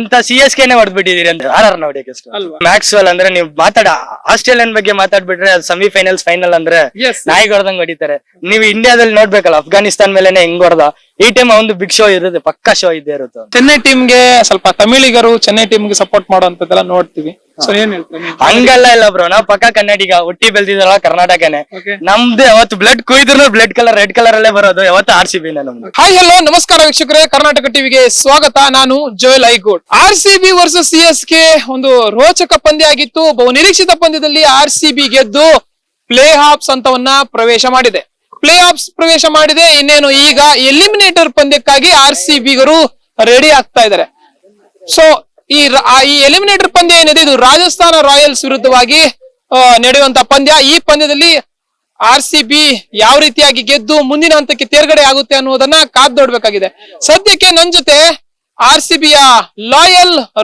ಅಂತ CSK ಹೊಡೆದ್ಬಿಟ್ಟಿದೀರಿ ಅಂತ R ನೋಡಿಯಕ್ಕೆ Maxwell ಅಂದ್ರೆ ನೀವು ಆಸ್ಟ್ರೇಲಿಯನ್ ಬಗ್ಗೆ ಮಾತಾಡ್ಬಿಟ್ರೆ ಅದು ಸೆಮಿಫೈನಲ್ಸ್ ಫೈನಲ್ ಅಂದ್ರೆ ನಾಯಿಗೆ ಹೊಡೆದಂಗ್ ಹೊಡಿತಾರೆ. ನೀವು ಇಂಡಿಯಾದಲ್ಲಿ ನೋಡ್ಬೇಕಲ್ಲ ಅಫ್ಘಾನಿಸ್ತಾನ್ ಮೇಲೆನೆ ಹೆಂಗ್ ಹೊಡೆದ. ಈ ಟೈಮ್ ಒಂದು ಬಿಗ್ ಶೋ ಇರುತ್ತೆ, ಪಕ್ಕಾ ಶೋ ಇದ್ದೇ ಇರುತ್ತೆ. ಚೆನ್ನೈ ಟೀಮ್ಗೆ ಸ್ವಲ್ಪ ತಮಿಳಿಗರು ಚೆನ್ನೈ ಟೀಮ್ಗೆ ಸಪೋರ್ಟ್ ಮಾಡುವಂತದ್ದೆಲ್ಲ ನೋಡ್ತೀವಿ. ಸೊ ಏನ್ ಹೇಳ್ತೀನಿ, ಹಂಗೆಲ್ಲ ಇಲ್ಲ ಬ್ರೋ, ನಾವ್ ಪಕ್ಕ ಕನ್ನಡಿಗ, ಹುಟ್ಟಿ ಬೆಳ್ದಿದಲ್ಲ ಕರ್ನಾಟಕನೇ. ನಮ್ದು ಯಾವತ್ತು ಬ್ಲಡ್ ಕುಯ್ದ್ರು ರೆಡ್ ಕಲರ್ ಅಲ್ಲೇ ಬರೋದು, ಯಾವತ್ತು RCB ನಮ್ದು. ಹಾಯ್ ಹಲೋ ನಮಸ್ಕಾರ ವೀಕ್ಷಕರೇ, ಕರ್ನಾಟಕ ಟಿವಿಗೆ ಸ್ವಾಗತ. ನಾನು ಜೋಯಲ್ ಐಗೋಡ್. RCB ವರ್ಸಸ್ CSK ಒಂದು ರೋಚಕ ಪಂದ್ಯ ಆಗಿತ್ತು. ಬಹು ನಿರೀಕ್ಷಿತ ಪಂದ್ಯದಲ್ಲಿ RCB ಗೆದ್ದು ಪ್ಲೇ ಆಫ್ಸ್ ಹಂತವನ್ನ ಪ್ರವೇಶ ಮಾಡಿದೆ. ಇನ್ನೇನು ಈಗ ಎಲಿಮಿನೇಟರ್ ಪಂದ್ಯಕ್ಕಾಗಿ RCB ಗರು ರೆಡಿ ಆಗ್ತಾ ಇದ್ದಾರೆ. ಸೊ ಈ ಎಲಿಮಿನೇಟರ್ ಪಂದ್ಯ ಏನಿದೆ ಇದು ರಾಜಸ್ಥಾನ ರಾಯಲ್ಸ್ ವಿರುದ್ಧವಾಗಿ ನಡೆಯುವಂತ ಪಂದ್ಯ. ಈ ಪಂದ್ಯದಲ್ಲಿ RCB ಯಾವ ರೀತಿಯಾಗಿ ಗೆದ್ದು ಮುಂದಿನ ಹಂತಕ್ಕೆ ತೇರ್ಗಡೆ ಆಗುತ್ತೆ ಅನ್ನೋದನ್ನ ಕಾದ್ ನೋಡ್ಬೇಕಾಗಿದೆ. ಸದ್ಯಕ್ಕೆ ನನ್ ಜೊತೆ RCB ಯ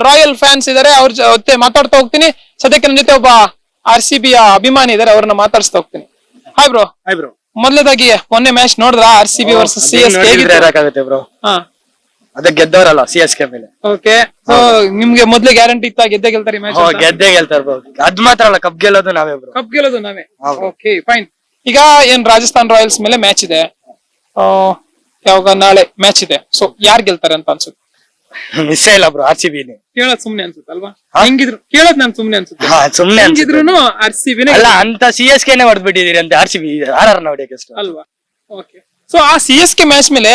ರಾಯಲ್ ಫ್ಯಾನ್ಸ್ ಇದಾರೆ, ಅವ್ರ ಜೊತೆ ಮಾತಾಡ್ತಾ ಹೋಗ್ತೀನಿ. ಸದ್ಯಕ್ಕೆ ನನ್ ಜೊತೆ ಒಬ್ಬ RCB ಯ ಅಭಿಮಾನಿ ಇದಾರೆ, ಅವ್ರನ್ನ ಮಾತಾಡ್ಸ್ತಾ ಹೋಗ್ತೀನಿ. Hi bro. ಮೊದಲದಾಗಿ ಮೊನ್ನೆ ಮ್ಯಾಚ್ ನೋಡಿದ್ರ RCB ವರ್ಸಸ್ CSK ಬ್ರೋ? ಅದಕ್ಕೆ ಗೆದ್ದವರಲ್ಲ CSK ಮೇಲೆ. ಓಕೆ, ಸೊ ನಿಮ್ಗೆ ಮೊದ್ಲೇ ಗ್ಯಾರಂಟಿ ಇತ್ತ ಗೆದ್ದೇ ಗೆಲ್ತಾರೆ ಮ್ಯಾಚ್? ಗೆದ್ದೇ ಗೆಲ್ತಾರೆ ಬ್ರೋ. ಅದ್ ಮಾತ್ರ ಅಲ್ಲ, ಕಪ್ ಗೆಲ್ಲೋದು ನಾವೇ ಬ್ರೋ. ಕಪ್ ಗೆಲ್ಲೋದು ನಾವೇ. Okay fine. ಈಗ ಏನ್ ರಾಜಸ್ಥಾನ್ ರಾಯಲ್ಸ್ ಮೇಲೆ ಮ್ಯಾಚ್ ಇದೆ, ಯಾವಾಗ ನಾಳೆ ಮ್ಯಾಚ್ ಇದೆ. ಸೊ ಯಾರು ಗೆಲ್ತಾರೆ ಅಂತ ಅನ್ಸುತ್ತೆ? ಮಿಸ್ ಇಲ್ಲ ಬ್ರೋ, RCB ನೇ. ಕೇಳೋದ್ ಸುಮ್ನೆ ಅನ್ಸುತ್ತೆ ಅಲ್ವಾ? ಹೆಂಗಿದ್ರು ಕೇಳೋದ್ ನಾನ್ ಸುಮ್ನೆ ಅನ್ಸುತ್ತೆ. ಸುಮ್ನೆ ಹೆಂಗಿದ್ರು RCB ನೇ ಅಲ್ಲ, ಅಂತ CSK ಹೊಡೆದ್ಬಿಟ್ಟಿದೀರಿ ಅಂತ RCB ನೋಡಿಯಕ್ಕೆ ಅಲ್ವಾ? ಓಕೆ, ಸೊ ಆ CSK ಮ್ಯಾಚ್ ಮೇಲೆ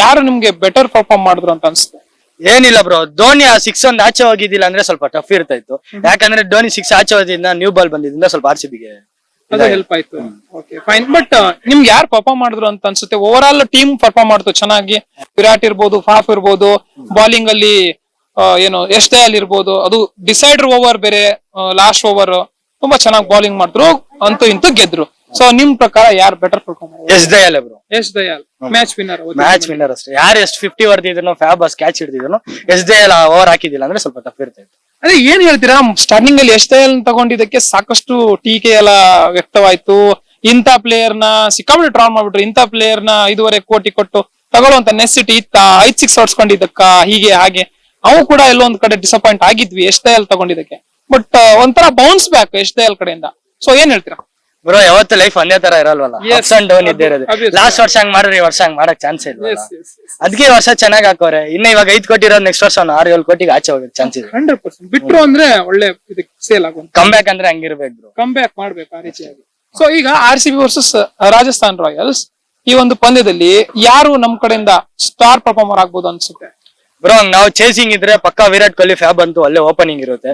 ಯಾರು ನಿಮ್ಗೆ ಬೆಟರ್ ಪರ್ಫಾರ್ಮ್ ಮಾಡಿದ್ರು ಅಂತ ಅನ್ಸುತ್ತೆ? ಏನಿಲ್ಲ ಬ್ರೋ, ಧೋನಿ ಆ 6 ಒಂದ್ ಆಚೆ ಹೋಗಿದ್ದಿಲ್ಲ ಅಂದ್ರೆ ಸ್ವಲ್ಪ ಟಫ್ ಇರ್ತಾ ಇತ್ತು. ಯಾಕಂದ್ರೆ ಧೋನಿ 6 ಆಚೆ ಹೋಗಿದ್ದ ನ್ಯೂ ಬಾಲ್ ಬಂದಿದ್ರಿಂದ ಸ್ವಲ್ಪ RCBಗೆ ಅದು ಹೆಲ್ಪ್ ಆಯ್ತು. Okay fine. ಬಟ್ ನಿಮ್ಗೆ ಯಾರು ಪರ್ಫಾರ್ಮ್ ಮಾಡಿದ್ರು ಅಂತ ಅನ್ಸುತ್ತೆ? ಓವರ್ ಆಲ್ ಟೀಮ್ ಪರ್ಫಾರ್ಮ್ ಮಾಡ್ತು ಚೆನ್ನಾಗಿ. ವಿರಾಟ್ ಇರ್ಬೋದು, ಫಾಫ್ ಇರ್ಬೋದು, ಬಾಲಿಂಗ್ ಅಲ್ಲಿ ಏನು ಎಸ್ ದಯಾಲ್ ಇರ್ಬೋದು, ಅದು ಡಿಸೈಡರ್ ಓವರ್ ಬೇರೆ, ಲಾಸ್ಟ್ ಓವರ್ ತುಂಬಾ ಚೆನ್ನಾಗಿ ಬಾಲಿಂಗ್ ಮಾಡಿದ್ರು, ಅಂತೂ ಇಂತೂ ಗೆದ್ರು. ಸೊ ನಿಮ್ ಪ್ರಕಾರ ಯಾರು ಬೆಟರ್ ಪರ್ಫಾರ್ಮ್ ಮಾಡಿದ್ರು? ಎಸ್ ದಯಾಲ್ ಮ್ಯಾಚ್ ವಿನ್ನರ್ ಅಷ್ಟೇ. ಯಾರು ಎಷ್ಟು 50 ಹೊಡೆದಿದ್ರು, ಫ್ಯಾಬಸ್ ಕ್ಯಾಚ್ ಹಿಡಿದಿದ್ರು, ಎಸ್ ದಯಾಲ್ ಓವರ್ ಹಾಕಿದಿಲ್ಲ ಅಂದ್ರೆ ಸ್ವಲ್ಪ ಟಫ್ ಇರ್ತಾ ಇತ್ತು. ಅದೇ ಏನ್ ಹೇಳ್ತೀರಾ, ಸ್ಟಾರ್ಟಿಂಗ್ ಅಲ್ಲಿ ಎಸ್ ದಯಾಲ್ ತಗೊಂಡಿದ್ದಕ್ಕೆ ಸಾಕಷ್ಟು ಟೀಕೆ ಎಲ್ಲ ವ್ಯಕ್ತವಾಯ್ತು. ಇಂಥ ಪ್ಲೇಯರ್ ನ ಸಿಕ್ಕಾಬಿಟ್ಟು ಟ್ರಾಲ್ ಮಾಡ್ಬಿಟ್ರು, ಇಂಥ ಪ್ಲೇಯರ್ ನ 5.5 ಕೋಟಿ ಕೊಟ್ಟು ತಗೊಳ್ಳುವಂತ ನೆಸಿಟಿ ಇತ್ತ, 5 6 ಹೊಡ್ಸ್ಕೊಂಡಿದ್ದಕ್ಕ ಹೀಗೆ ಹಾಗೆ. ಅವು ಕೂಡ ಎಲ್ಲೊಂದ್ ಕಡೆ ಡಿಸಪಾಯಿಂಟ್ ಆಗಿದ್ವಿ ಎಸ್ ದಯಾಲ್ ತಗೊಂಡಿದ್ದಕ್ಕೆ. ಬಟ್ ಒಂಥರ ಬೌನ್ಸ್ ಬ್ಯಾಕ್ ಎಸ್ ದಯಾಲ್ ಕಡೆಯಿಂದ. ಸೊ ಏನ್ ಹೇಳ್ತೀರಾ ಬ್ರೋ? ಯಾವತ್ತು ಲೈಫ್ ಒಂದೇ ತರ ಇರಲ್ವಲ್ಲ, ಅಪ್ಸ್ ಅಂಡ್ ಡೌನ್ ಇದ್ದೇ ಇರೋದು. ಲಾಸ್ಟ್ ವರ್ಷ ಹಂಗ್ ಮಾಡಿದ್ರೆ ಈ ವರ್ಷ ಹಂಗ್ ಮಾಡಕ್ ಚಾನ್ಸ್ ಇಲ್ಲ. ಅದಕ್ಕೆ ಈ ವರ್ಷ ಚೆನ್ನಾಗ್ ಹಾಕೋರೆ. ಇನ್ನ ಇವಾಗ 5 ಕೋಟಿ ಇರೋದು, ನೆಕ್ಸ್ಟ್ ವರ್ಷ 6-7 ಕೋಟಿಗೆ ಆಚೆ ಹೋಗೋ ಚಾನ್ಸ್ ಇದೆ. 100% ಬಿಟ್ರು ಅಂದ್ರೆ ಒಳ್ಳೆ ಸೇಲ್ ಆಗುವಂತ. ಕಮ್ ಬ್ಯಾಕ್ ಅಂದ್ರೆ ಹಂಗಿರ್ಬೇಕು ಬ್ರೋ, ಕಮ್ ಬ್ಯಾಕ್ ಮಾಡ್ಬೇಕು ಆ ರೀತಿಯಾಗಿ. ಸೊ ಈಗ RCB ವರ್ಸಸ್ ರಾಜಸ್ಥಾನ್ ರಾಯಲ್ಸ್ ಈ ಒಂದು ಪಂದ್ಯದಲ್ಲಿ ಯಾರು ನಮ್ ಕಡೆಯಿಂದ ಸ್ಟಾರ್ ಪರ್ಫಾರ್ಮರ್ ಆಗ್ಬೋದು ಅನ್ಸುತ್ತೆ ಬ್ರೋ? ನಾವು ಚೇಸಿಂಗ್ ಇದ್ರೆ ಪಕ್ಕ ವಿರಾಟ್ ಕೊಹ್ಲಿ, ಫ್ಯಾಬ್ ಅಂತೂ ಒಳ್ಳೆ ಓಪನಿಂಗ್ ಇರುತ್ತೆ.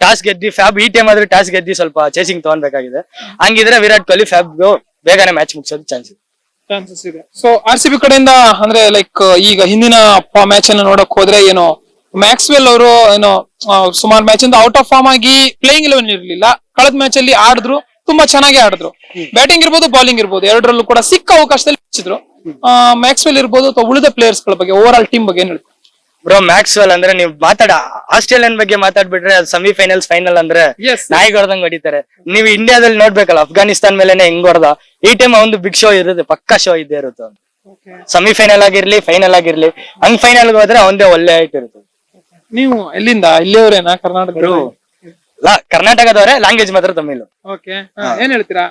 ಟಾಸ್ ಗೆದ್ದಿ ಫ್ಯಾಬ್ ಈ ಟೈಮ್ ಆದ್ರೆ ಟಾಸ್ ಗೆದ್ದಿ ಸ್ವಲ್ಪ ಚೇಸಿಂಗ್ ತಗೊಳ್ಬೇಕಾಗಿದೆ. ಹಂಗಿದ್ರೆ ವಿರಾಟ್ ಕೊಹ್ಲಿ, ಫ್ಯಾಬ್ ಬೇಗನೆ ಮ್ಯಾಚ್ ಮುಗಿಸೋದು ಚಾನ್ಸಸ್ ಇದೆ. ಸೊ RCB ಕಡೆಯಿಂದ ಅಂದ್ರೆ ಲೈಕ್ ಈಗ ಹಿಂದಿನ ಮ್ಯಾಚ್ ಅನ್ನು ನೋಡಕ್ ಹೋದ್ರೆ ಏನು ಮ್ಯಾಕ್ಸ್ವೆಲ್ ಅವರು ಏನೋ ಸುಮಾರು ಮ್ಯಾಚ್ ಇಂದ ಔಟ್ ಆಫ್ ಫಾರ್ಮ್ ಆಗಿ ಪ್ಲೇಯಿಂಗ್ 11 ಇರ್ಲಿಲ್ಲ. ಕಳೆದ ಮ್ಯಾಚ್ ಅಲ್ಲಿ ಆಡಿದ್ರು, ತುಂಬಾ ಚೆನ್ನಾಗಿ ಆಡಿದ್ರು. ಬ್ಯಾಟಿಂಗ್ ಇರ್ಬೋದು, ಬಾಲಿಂಗ್ ಇರ್ಬೋದು, ಎರಡರಲ್ಲೂ ಕೂಡ ಸಿಕ್ಕ ಅವಕಾಶದಲ್ಲಿ ಹೆಚ್ಚಿದ್ರು. ಮ್ಯಾಕ್ಸ್ವೆಲ್ ಇರ್ಬೋದು ಅಥವಾ ಉಳಿದ ಪ್ಲೇಯರ್ಸ್ ಗಳ ಬಗ್ಗೆ, ಓವರ್ ಆಲ್ ಟೀಮ್ ಬಗ್ಗೆ ಏನ್ ಹೇಳ್ತಾರೆ ಬ್ರೋ? ಮ್ಯಾಕ್ಸ್ವೆಲ್ ಅಂದ್ರೆ ನೀವು ಆಸ್ಟ್ರೇಲಿಯನ್ ಬಗ್ಗೆ ಮಾತಾಡ್ಬಿಟ್ರೆ ಅದು ಸೆಮಿಫೈನಲ್ಸ್ ಫೈನಲ್ ಅಂದ್ರೆ ನಾಯಿಗೆ ಹೊಡೆದಂಗ್ ಹೊಡಿತಾರೆ. ನೀವು ಇಂಡಿಯಾದಲ್ಲಿ ನೋಡ್ಬೇಕಲ್ಲ ಅಫ್ಘಾನಿಸ್ತಾನ್ ಮೇಲೆನೆ ಹೆಂಗ್ ಹೊಡೆದ. ಈ ಟೈಮ್ ಒಂದು ಬಿಗ್ ಶೋ ಇರುತ್ತೆ, ಪಕ್ಕಾ ಶೋ ಇದ್ದೇ ಇರುತ್ತೆ. ಸೆಮಿಫೈನಲ್ ಆಗಿರ್ಲಿ, ಫೈನಲ್ ಆಗಿರ್ಲಿ, ಹಂಗ್ ಫೈನಲ್ ಹೋದ್ರೆ ಒಂದೇ ಒಳ್ಳೆ ಆಯ್ತು ಇರುತ್ತೆ. ನೀವು ಎಲ್ಲಿಂದ ಇಲ್ಲಿಯವರೇನಾ? ಕರ್ನಾಟಕದವರೇ, ಲ್ಯಾಂಗ್ವೇಜ್ ಮಾತ್ರ ತಮಿಳು. ಓಕೆ, ಏನ್ ಹೇಳ್ತೀರಾ?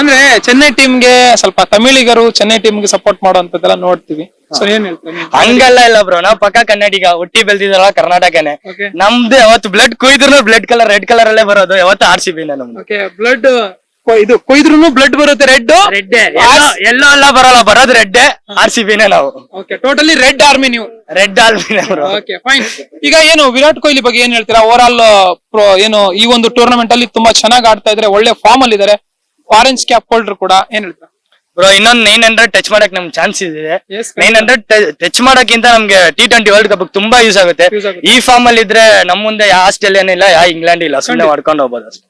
ಅಂದ್ರೆ ಚೆನ್ನೈ ಟೀಮ್ಗೆ ಸ್ವಲ್ಪ ತಮಿಳಿಗರು ಚೆನ್ನೈ ಟೀಮ್ಗೆ ಸಪೋರ್ಟ್ ಮಾಡುವಂತದ್ದೆಲ್ಲ ನೋಡ್ತೀವಿ. ಸೊ ಏನ್ ಹೇಳ್ತೀವಿ? ಹಂಗೆಲ್ಲ ಇಲ್ಲ ಬ್ರೋ, ನಾವ್ ಪಕ್ಕ ಕನ್ನಡಿಗ, ಹುಟ್ಟಿ ಬೆಳ್ದಿದಲ್ಲ ಕರ್ನಾಟಕನೇ. ನಮ್ದು ಯಾವತ್ತು ಬ್ಲಡ್ ಕುಯ್ದ್ರು ರೆಡ್ ಕಲರ್ ಅಲ್ಲೇ ಬರೋದು, ಯಾವತ್ತು RCB ನಮ್ದು. ಬ್ಲಡ್ ಇದು ಕೊಯ್ದ್ರು ಬ್ಲಡ್ ಬರುತ್ತೆ, ರೆಡ್ ಎಲ್ಲೋ ಎಲ್ಲ ಬರಲ್ಲ, ಬರೋದು ರೆಡ್. RCB ನಾವು. ಟೋಟಲಿ ರೆಡ್ ಆರ್ಮಿ ನೀವು. Red army. Okay fine. ಈಗ ಏನು ವಿರಾಟ್ ಕೊಹ್ಲಿ ಬಗ್ಗೆ ಏನ್ ಹೇಳ್ತೀರಾ? ಓವರ್ ಆಲ್ ಏನು ಈ ಒಂದು ಟೂರ್ನಮೆಂಟ್ ಅಲ್ಲಿ ತುಂಬಾ ಚೆನ್ನಾಗಿ ಆಡ್ತಾ ಇದಾರೆ, ಒಳ್ಳೆ ಫಾರ್ಮ್ ಅಲ್ಲಿ ಇದಾರೆ, ಆರೆಂಜ್ ಕ್ಯಾಪ್ ಹೋಲ್ಡರ್ ಕೂಡ. ಏನ್ ಹೇಳ್ತೀರಾ ಬ್ರೋ? ಇನ್ನೊಂದು 900 ಟಚ್ ಮಾಡಕ್ ನಮ್ಗೆ ಚಾನ್ಸ್ ಇದೆ. 900 ಟಚ್ ಮಾಡಕ್ಕಿಂತ ನಮ್ಗೆ T20 ವರ್ಲ್ಡ್ ಕಪ್ ತುಂಬಾ ಯೂಸ್ ಆಗುತ್ತೆ. ಈ ಫಾರ್ಮ್ ಅಲ್ಲಿ ಇದ್ರೆ ನಮ್ ಮುಂದೆ ಯಾವ ಆಸ್ಟ್ರೇಲಿಯನ್ ಇಲ್ಲ, ಯಾವ ಇಂಗ್ಲೆಂಡ್ ಇಲ್ಲ, ಸುಮ್ಮನೆ ಮಾಡ್ಕೊಂಡು ಹೋಗ್ಬೋದು ಅಷ್ಟೇ.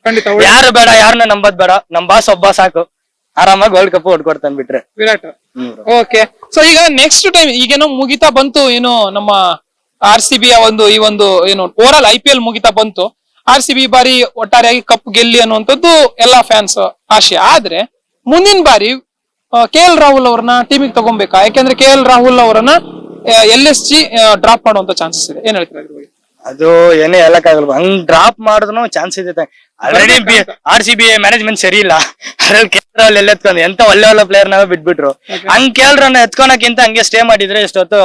ಯಾರು ಬೇಡ, ಯಾರನ್ನ ನಂಬದ್ ಬೇಡ, ನಮ್ ಬಾಸ್ ಒಬ್ಬ ಸಾಕು, ಆರಾಮಾಗಿ ವರ್ಲ್ಡ್ ಕಪ್ ಹೊಡ್ಕೊಡ್ತಾನೆ ಬಿಟ್ರೆ ವಿರಾಟ್. ಓಕೆ, ಸೊ ಈಗ ನೆಕ್ಸ್ಟ್ ಟೈಮ್ ಈಗೇನೋ ಮುಗಿತಾ ಬಂತು, ಏನು ನಮ್ಮ RCB ಯ ಈ ಒಂದು ಏನು ಓವರ್ ಆಲ್ IPL ಮುಗಿತಾ ಬಂತು. RCB ಬಾರಿ ಒಟ್ಟಾರೆಯಾಗಿ ಕಪ್ ಗೆಲ್ಲಿ ಅನ್ನುವಂಥದ್ದು ಎಲ್ಲಾ ಫ್ಯಾನ್ಸ್ ಆಶೆ. ಆದ್ರೆ ಮುಂದಿನ ಬಾರಿ KL ರಾಹುಲ್ ಅವ್ರನ್ನ ಟೀಮಿಗೆ ತಗೊಬೇಕಾ? ಯಾಕೆಂದ್ರೆ KL ರಾಹುಲ್ ಅವರನ್ನ LSG ಡ್ರಾಪ್ ಮಾಡುವಂತ ಚಾನ್ಸಸ್ ಇದೆ, ಏನ್ ಹೇಳ್ತೀರಾ ಇದ್ರ ಬಗ್ಗೆ? ಅದು ಏನೇ ಹೇಳಕ್ಕಾಗಲ್ಲ, ಹಂಗ್ ಡ್ರಾಪ್ ಮಾಡಿದ್ರು ಚಾನ್ಸ್ ಇದೆ. ಆಲ್ರೆಡಿ RCB ಮ್ಯಾನೇಜ್ಮೆಂಟ್ ಸರಿ ಇಲ್ಲ, ಅದ್ರಲ್ಲಿ ಕೇಂದ್ರಲ್ಲಿ ಎಲ್ಲ ಎತ್ಕೊಂಡು ಎಂತ ಒಳ್ಳೆ ಒಳ್ಳೆ ಪ್ಲೇಯರ್ ನಾವೇ ಬಿಟ್ಬಿಟ್ರು. ಹಂಗ್ ಕೇಳ್ರನ್ನ ಎತ್ಕೊಳಕ್ಕಿಂತ ಹಂಗೆ ಸ್ಟೇ ಮಾಡಿದ್ರೆ ಎಷ್ಟೊತ್ತು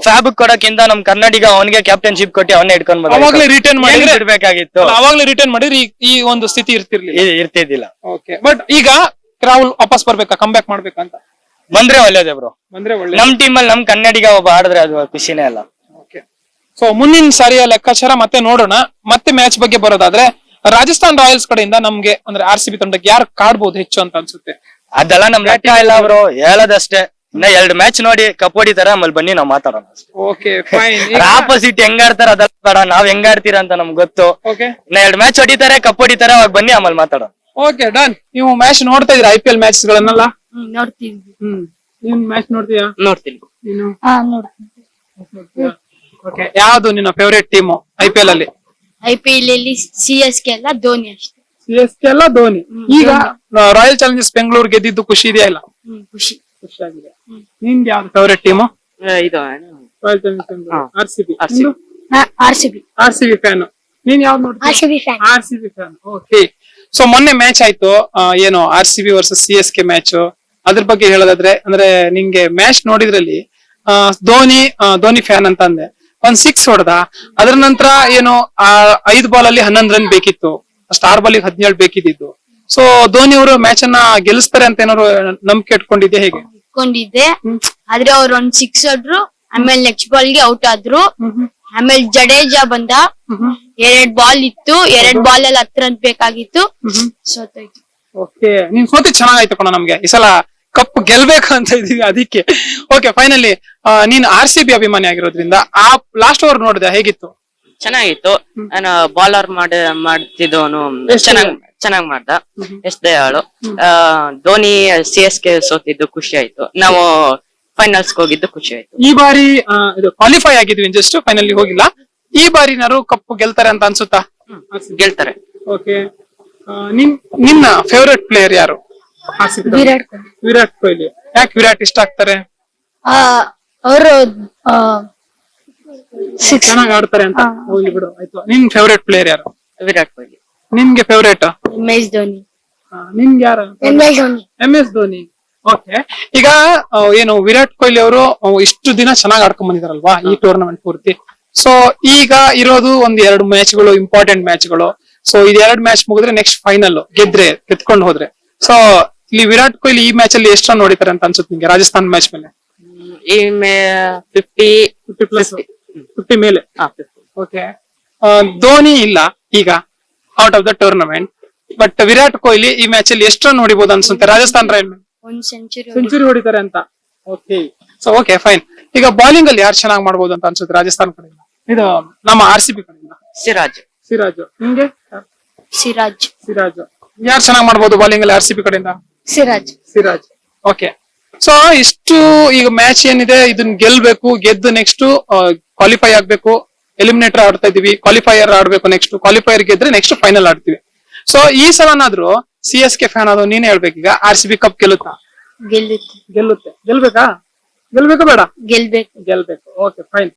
ಫ್ಯಾಬ್ ಕೊಡಕ್ಕಿಂತ ನಮ್ ಕನ್ನಡಿಗ ಅವನಿಗೆ ಕ್ಯಾಪ್ಟನ್ಶಿಪ್ ಕೊಟ್ಟು ಅವನ್ನೇ ಇಟ್ಕೊಂಡ್ ಅವಾಗ್ಲೇ ರಿಟರ್ನ್ ಮಾಡಿದ್ರೆ ಇಡ್ಬೇಕಾಗಿತ್ತು. ಅವಾಗ್ಲೇ ರಿಟರ್ನ್ ಮಾಡಿದ್ರೆ ಈ ಒಂದು ಸ್ಥಿತಿ ಇರ್ತಿರ್ಲಿಲ್ಲ. ಇರ್ತಿದ್ದಿಲ್ಲ. ಓಕೆ, ಬಟ್ ಈಗ ರಾಹುಲ್ ವಾಪಸ್ ಬರ್ಬೇಕಾ, ಕಮ್ ಬ್ಯಾಕ್ ಮಾಡ್ಬೇಕಂತ? ಬಂದ್ರೆ ಒಳ್ಳೇದೇ ಬ್ರೋ. ಬಂದ್ರೆ ಒಳ್ಳೆ. ನಮ್ ಟೀಮ್ ಅಲ್ಲಿ ನಮ್ ಕನ್ನಡಿಗ ಒಬ್ಬ ಆಡಿದ್ರೆ ಅದು ಖುಷಿನೇ ಅಲ್ಲ. ಓಕೆ, ಸೊ ಮುಂದಿನ ಸಾರಿಯ ಲೆಕ್ಕಾಚಾರ ಮತ್ತೆ ನೋಡೋಣ. ಮತ್ತೆ ಮ್ಯಾಚ್ ಬಗ್ಗೆ ಬರೋದಾದ್ರೆ ರಾಜಸ್ಥಾನ್ ರಾಯಲ್ಸ್ ಕಡೆಯಿಂದ ನಮ್ಗೆ ಅಂದ್ರೆ RCB ತಂಡಕ್ಕೆ ಯಾರು ಕಾಡ್ಬೋದು ಹೆಚ್ಚು ಅಂತ ಅನ್ಸುತ್ತೆ? ಅದೆಲ್ಲ ನಮ್ ಲೆಕ್ಕ ಇಲ್ಲ ಬ್ರೋ, ಹೇಳೋದಷ್ಟೇ. ಇನ್ನ 2 ಮ್ಯಾಚ್ ನೋಡಿ ಕಪ್ ಹೊಡಿತಾರೆ, ಆಮೇಲೆ ಬನ್ನಿ ನಾವ್ ಮಾತಾಡೋಣ. Okay fine. ಆಪೋಸಿಟ್ ಹೆಂಗ್ ಆಡ್ತಾರ ಅದಲ್ಲ ಬೇಡ, ನಾವ್ ಹೆಂಗ್ ಆಡ್ತೀರಾ ಅಂತ ನಮ್ಗೆ ಗೊತ್ತು. ಓಕೆ, ಇನ್ನ 2 ಮ್ಯಾಚ್ ಹೊಡಿತಾರೆ, ಕಪ್ ಹೊಡಿತಾರೆ, ಅವಾಗ ಬನ್ನಿ ಆಮೇಲೆ ಮಾತಾಡೋಣ. Okay done. ನೀವು ಮ್ಯಾಚ್ ನೋಡ್ತಾ ಇದೀರಾ IPL ಮ್ಯಾಚ್ ಗಳನ್ನೆಲ್ಲ? ನೋಡ್ತೀವಿ. ನೀನ್ ಮ್ಯಾಚ್ ನೋಡ್ತೀಯಾ? ನೋಡ್ತೀನಿ. ನೀನು ನೋಡ್ತೀವಿ. ಓಕೆ, ಯಾವ್ದು ನಿನ್ನ ಫೇವರೇಟ್ ಟೀಮು IPL ಅಲ್ಲಿ? IPL ಅಲ್ಲಿ CSK ಅಲ್ಲ, ಧೋನಿ ಅಷ್ಟೇ. CSK ಅಲ್ಲ, ಧೋನಿ. ಈಗ ರಾಯಲ್ ಚಾಲೆಂಜರ್ಸ್ ಬೆಂಗಳೂರು ಗೆದ್ದಿದ್ದು ಖುಷಿ ಇದೆಯಾ ಇಲ್ಲ? ಖುಷಿ. ಖುಷಿ ಆಗಿದೆ. ನಿಮ್ಗೆ ಯಾವ್ದು ಫೇವರೇಟ್ ಟೀಮು? ಇದು royal Challengers Bengaluru, RCB. RCB fan. ನೀನ್ ಯಾವ್ದು ನೋಡ್ತೀಯ? RCB fan. ಓಕೆ, ಸೊ ಮೊನ್ನೆ ಮ್ಯಾಚ್ ಆಯ್ತು, ಏನು RCB ವರ್ಸಸ್ CSK ಮ್ಯಾಚ್. ಅದ್ರ ಬಗ್ಗೆ ಹೇಳೋದಾದ್ರೆ ಅಂದ್ರೆ ನಿಂಗೆ ಮ್ಯಾಚ್ ನೋಡಿದ್ರಲ್ಲಿ ಧೋನಿ ಫ್ಯಾನ್ ಅಂತ ಅಂದೆ, ಒಂದ್ 6 ಹೊಡೆದ. ಅದ್ರ ನಂತರ ಏನು 5 ಬಾಲ್ ಅಲ್ಲಿ 11 ರನ್ ಬೇಕಿತ್ತು, ಸ್ಟಾರ್ ಬಾಲ್ 17 ಬೇಕಿದ್ದು. ಸೊ ಧೋನಿ ಅವರು ಮ್ಯಾಚ್ ಅನ್ನ ಗೆಲ್ಲಿಸ್ತಾರೆ ಅಂತ ಏನಾದ್ರು ನಂಬಿಕೆ ಇಟ್ಕೊಂಡಿದ್ದೆ ಹೇಗೆ? ಇಟ್ಕೊಂಡಿದ್ದೆ, ಆದ್ರೆ ಅವ್ರು ಒಂದ್ 6 ಹೊಡ್ರು, ಆಮೇಲೆ ನೆಕ್ಸ್ಟ್ ಬಾಲ್ ಗೆ ಔಟ್ ಆದ್ರು. ಆಮೇಲೆ ಜಡೇಜಾ ಬಂದ, 2 ಬಾಲ್ ಇತ್ತು, 2 ಬಾಲ್ ಅಲ್ಲಿ 10 ರನ್ ಬೇಕಾಗಿತ್ತು, ಸೋತೋಯ್ತು. ಓಕೆ, ನೀನ್ ಸೋತಿ ಚೆನ್ನಾಗಾಯ್ತು ಕಣ. ನಮ್ಗೆ ಈ ಸಲ ಕಪ್ ಗೆಲ್ಬೇಕು ಅಂತ ಇದೀವಿ ಅದಕ್ಕೆ. ಓಕೆ, ಫೈನಲಿ ನೀನ್ RCB ಅಭಿಮಾನಿ ಆಗಿರೋದ್ರಿಂದ ಆ ಲಾಸ್ಟ್ ಓವರ್ ನೋಡಿದೆ, ಹೇಗಿತ್ತು? ಚೆನ್ನಾಗಿತ್ತು. ನಾನು ಬಾಲರ್ ಮಾಡ್ತಿದ್ದವನು ಚೆನ್ನಾಗ್ ಮಾಡ್ದ. ದಯಾಳು. ಧೋನಿ CSK ಸೋತಿದ್ದು ಖುಷಿ ಆಯ್ತು. ನಾವು ಫೈನಲ್ಸ್ ಹೋಗಿದ್ದು ಖುಷಿ ಆಯ್ತು. ಈ ಬಾರಿ ಇದು ಕ್ವಾಲಿಫೈ ಆಗಿದ್ವಿ, ಜಸ್ಟ್ ಫೈನಲ್ ಹೋಗಿಲ್ಲ. ಈ ಬಾರಿನಾರು ಕಪ್ ಗೆಲ್ತಾರೆ ಅಂತ ಅನ್ಸುತ್ತಾ? ಗೆಲ್ತಾರೆ. ಓಕೆ, ನಿನ್ನ ಫೇವರೇಟ್ ಪ್ಲೇಯರ್ ಯಾರು? ವಿರಾಟ್ ಕೊಹ್ಲಿ. ಯಾಕೆ ವಿರಾಟ್ ಇಷ್ಟ ಆಗ್ತಾರೆ? ಅವರು ಚೆನ್ನಾಗಿ ಆಡ್ತಾರೆ ಅಂತ. ಹೋಗ್ಲಿ ಬಿಡು, ಆಯ್ತು. ನಿನ್ ಫೇವರೇಟ್ ಪ್ಲೇಯರ್ ಯಾರು? ವಿರಾಟ್ ಕೊಹ್ಲಿ. ನಿಮ್ಗೆ ಫೇವರೇಟ್? MS ಧೋನಿ. ನಿಮ್ಗೆ ಯಾರು? MS ಧೋನಿ. ಓಕೆ, ಈಗ ಏನು ವಿರಾಟ್ ಕೊಹ್ಲಿ ಅವರು ಇಷ್ಟು ದಿನ ಚೆನ್ನಾಗಿ ಆಡ್ಕೊಂಡ್ ಬಂದಿದಾರಲ್ವಾ ಈ ಟೂರ್ನಮೆಂಟ್ ಪೂರ್ತಿ. ಸೊ ಈಗ ಇರೋದು ಒಂದ್ 2 ಮ್ಯಾಚ್ಗಳು, ಇಂಪಾರ್ಟೆಂಟ್ ಮ್ಯಾಚ್ಗಳು. ಸೊ ಇದು 2 ಮ್ಯಾಚ್ ಮುಗಿದ್ರೆ ನೆಕ್ಸ್ಟ್ ಫೈನಲ್ ಗೆದ್ಕೊಂಡು ಹೋದ್ರೆ. ಸೊ ಇಲ್ಲಿ ವಿರಾಟ್ ಕೊಹ್ಲಿ ಈ ಮ್ಯಾಚ್ ಅಲ್ಲಿ ಎಷ್ಟು ರನ್ ಹೊಡಿತಾರೆ ಅಂತ ಅನ್ಸುತ್ತೆ ನಿಮ್ಗೆ ರಾಜಸ್ಥಾನ್ ಮ್ಯಾಚ್ ಮೇಲೆ? ಈ 50 ಮೇಲೆ. ಓಕೆ, ಧೋನಿ ಇಲ್ಲ ಈಗ out of the tournament, but Virat Kohli ಈ ಮ್ಯಾಚ್ ಅಲ್ಲಿ ಎಷ್ಟು ರನ್ ಹೊಡಿಬಹುದು ಅನ್ಸುತ್ತೆ ರಾಜಸ್ಥಾನ್ ರಾಯಲ್? ಒಂದ್ ಸೆಂಚುರಿ ಹೊಡಿತಾರೆ ಅಂತ. Okay, so okay fine. ಈಗ ಬೌಲಿಂಗ್ ಅಲ್ಲಿ ಯಾರು ಚೆನ್ನಾಗಿ ಮಾಡ್ಬೋದು ಅಂತ ಅನ್ಸುತ್ತೆ ರಾಜಸ್ಥಾನ್ ಕಡೆಯಿಂದ? ಇದು ನಮ್ಮ RCB ಕಡೆಯಿಂದ ಸಿರಾಜ್. ನಿಮ್ಗೆ? ಸಿರಾಜ್. ಯಾರು ಚೆನ್ನಾಗಿ ಮಾಡ್ಬೋದು ಬೌಲಿಂಗ್ ಅಲ್ಲಿ RCB ಕಡೆಯಿಂದ? ಸಿರಾಜ್. ಓಕೆ, ಸೊ ಇಷ್ಟು ಈಗ ಮ್ಯಾಚ್ ಏನಿದೆ ಇದನ್ನ ಗೆಲ್ಬೇಕು, ಗೆದ್ದು ನೆಕ್ಸ್ಟ್ ಕ್ವಾಲಿಫೈ ಆಗ್ಬೇಕು. ಎಲಿಮಿನೇಟರ್ ಆಡ್ತಾ ಇದೀವಿ, ಕ್ವಾಲಿಫೈಯರ್ ಆಡ್ಬೇಕು, ನೆಕ್ಸ್ಟ್ ಕ್ವಾಲಿಫೈಯರ್ ಗೆದ್ರೆ ನೆಕ್ಸ್ಟ್ ಫೈನಲ್ ಆಡ್ತೀವಿ. ಸೊ ಈ ಸಲನಾದ್ರೂ CSK ಫ್ಯಾನ್ ಆದವ್ ನೀನ್ ಹೇಳ್ಬೇಕೀಗ, RCB ಕಪ್ ಗೆಲ್ಲುತ್ತಾ? ಗೆಲ್ಲುತ್ತೆ. ಗೆಲ್ಬೇಕಾ ಬೇಡ? ಗೆಲ್ಬೇಕು. Okay fine.